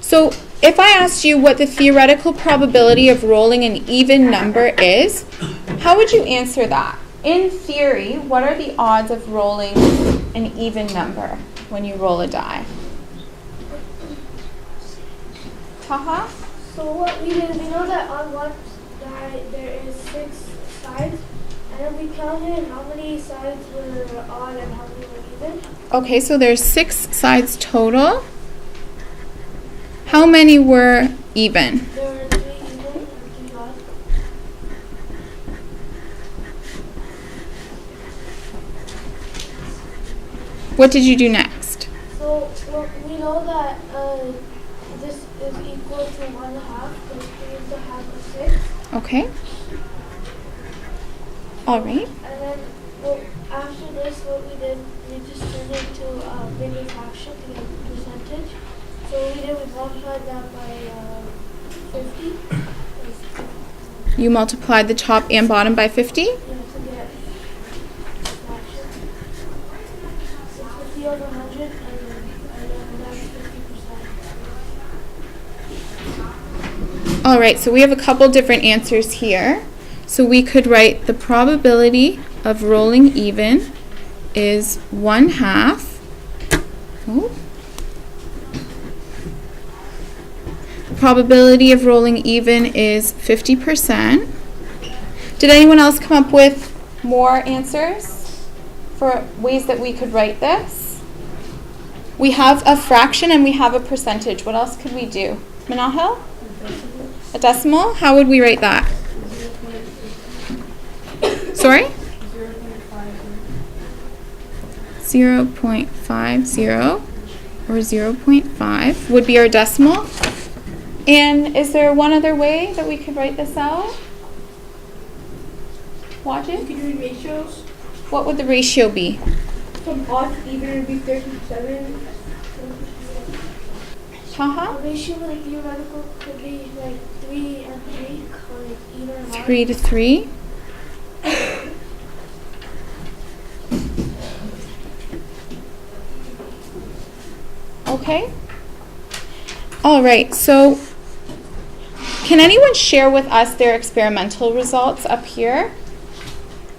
So if I asked you what the theoretical probability of rolling an even number is, how would you answer that? In theory, what are the odds of rolling an even number when you roll a die? Taha? So what we did, we know that on one die there is 6 sides, and then we counted how many sides were odd and how many were even. Okay, so there's 6 sides total. How many were even? There were 3 even and 3 odd. What did you do next? So well, we know that this is equal to 1/2 because we used to have a 6. Okay. All right. And then well, after this, what we did, we just turned it to a bigger fraction to get a percentage. So we multiplied that by 50. You multiplied the top and bottom by 50? Yeah, to get a fraction. So 50 over 100, and then that's 50%. All right, so we have a couple different answers here. So we could write the probability of rolling even is 1/2. Oh. Probability of rolling even is 50%. Did anyone else come up with more answers for ways that we could write this? We have a fraction and we have a percentage. What else could we do? Manahil? A decimal? How would we write that? Sorry? 0.50 or 0.5 would be our decimal. And is there one other way that we could write this out? Watch it. You could do ratios. What would the ratio be? From odd to even would be 37. Haha? A ratio of the theoretical could be like 3 and 3, or like even and odd. 3 to 3. Okay. All right, so can anyone share with us their experimental results up here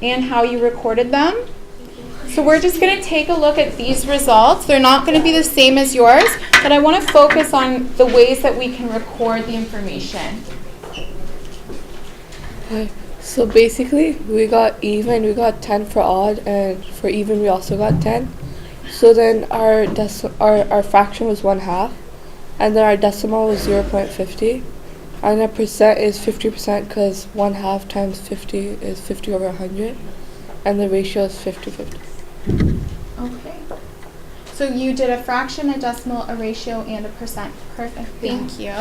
and how you recorded them? So we're just going to take a look at these results. They're not going to be the same as yours, but I want to focus on the ways that we can record the information. Hi. So basically, we got even, we got 10 for odd, and for even we also got 10. So then our fraction was 1/2, and then our decimal was 0.50, and our percent is 50% because 1/2 times 50 is 50 over 100, and the ratio is 50-50. Okay. So you did a fraction, a decimal, a ratio, and a percent. Perfect. Thank you.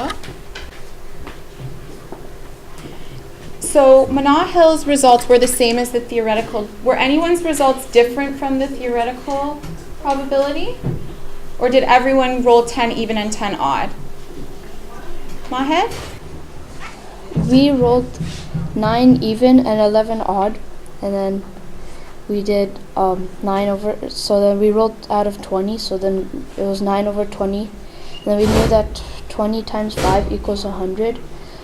So Manahil's results were the same as the theoretical. Were anyone's results different from the theoretical probability? Or did everyone roll 10 even and 10 odd? Mahed? We rolled 9 even and 11 odd, and then we did 9 over, so then we rolled out of 20, so then it was 9 over 20. And then we knew that 20 times 5 equals 100,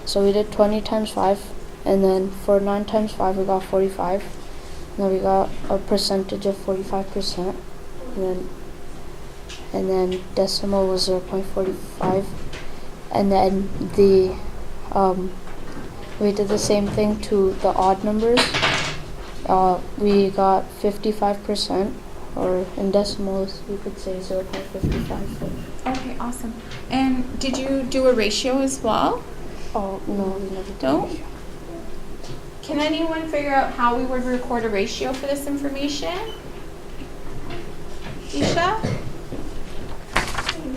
so we did 20 times 5, and then for 9 times 5 we got 45, and then we got a percentage of 45%, and then decimal was 0.45, and then we did the same thing to the odd numbers. We got 55%, or in decimals we could say 0.55. Okay, awesome. And did you do a ratio as well? Oh, no, we never did. Don't? Can anyone figure out how we would record a ratio for this information? Isha?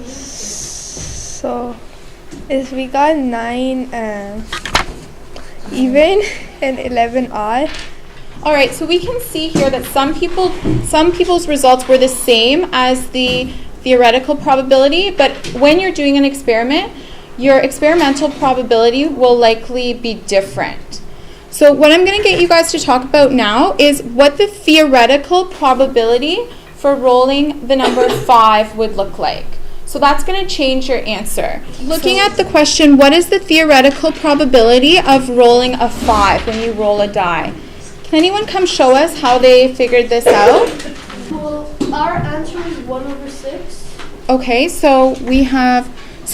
So, is we got 9 even and 11 odd. All right, so we can see here that some people's results were the same as the theoretical probability, but when you're doing an experiment, your experimental probability will likely be different. So what I'm going to get you guys to talk about now is what the theoretical probability for rolling the number 5 would look like. So that's going to change your answer. Looking at the question, what is the theoretical probability of rolling a 5 when you roll a die? Can anyone come show us how they figured this out? Well, our answer is 1/6. Okay, so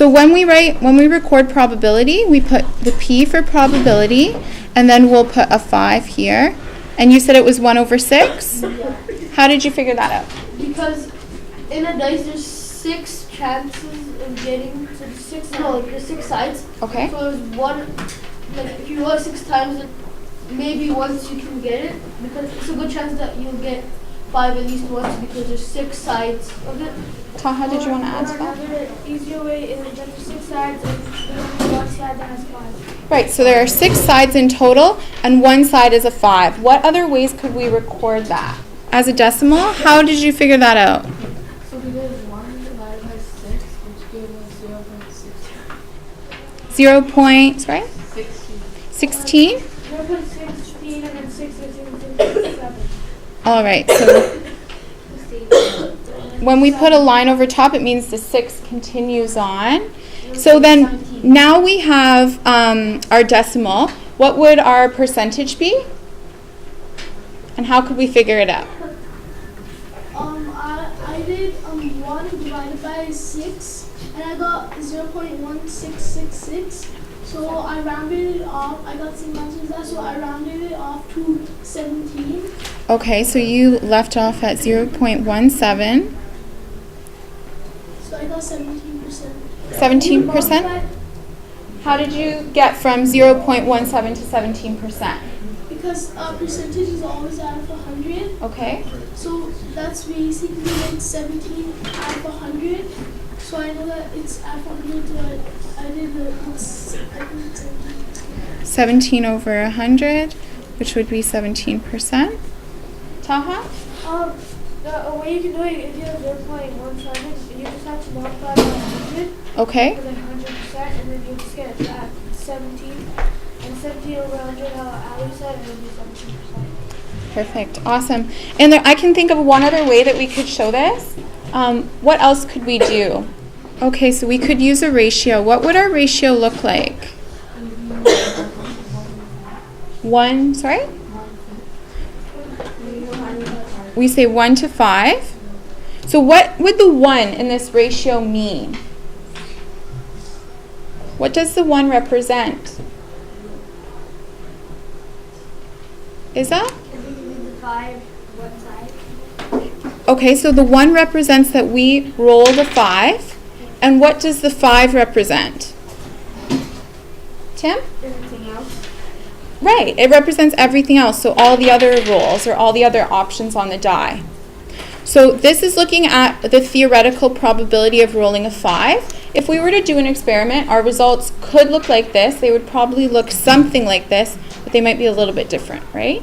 when we record probability, we put the P for probability, and then we'll put a 5 here. And you said it was 1/6? Yeah. How did you figure that out? Because in a dice, there's 6 chances of getting to there's 6 sides. Okay. So there's one, like if you roll 6 times, then maybe once you can get it, because it's a good chance that you'll get 5 at least once because there's 6 sides of it. Taha, did you want to add to that? Another easier way is that there's 6 sides and there's one side that has 5. Right, so there are 6 sides in total, and one side is a 5. What other ways could we record that? As a decimal? How did you figure that out? So we did 1 divided by 6, which gave us 0.6. 16? 0.16 and then 6 is 7. All right, so when we put a line over top, it means the 6 continues on. So then now we have our decimal. What would our percentage be? And how could we figure it out? I did 1 divided by 6 and I got 0.1666. So I rounded it off. I got same answer as that, so I rounded it off to 17. Okay, so you left off at 0.17. So I got 17%. 17%? How did you get from 0.17 to 17%? Because percentage is always out of 100. Okay. So that's basically like 17 out of 100. So I know that it's out of 100, so I did the 17 over 100, which would be 17%. Taha? The way you can do it, if you have 0.17, you just have to multiply by 100. Okay. For like 100%, and then you just get that 17. And 17 over 100, how Ali said, it would be 17%. Perfect. Awesome. And I can think of one other way that we could show this. What else could we do? Okay, so we could use a ratio. What would our ratio look like? 1, sorry? We say 1 to 5. So what would the 1 in this ratio mean? What does the 1 represent? Isa? Okay, so the 1 represents that we rolled a 5. And what does the 5 represent? Tim? Everything else. Right, it represents everything else, so all the other rolls or all the other options on the die. So this is looking at the theoretical probability of rolling a 5. If we were to do an experiment, our results could look like this. They would probably look something like this, but they might be a little bit different, right?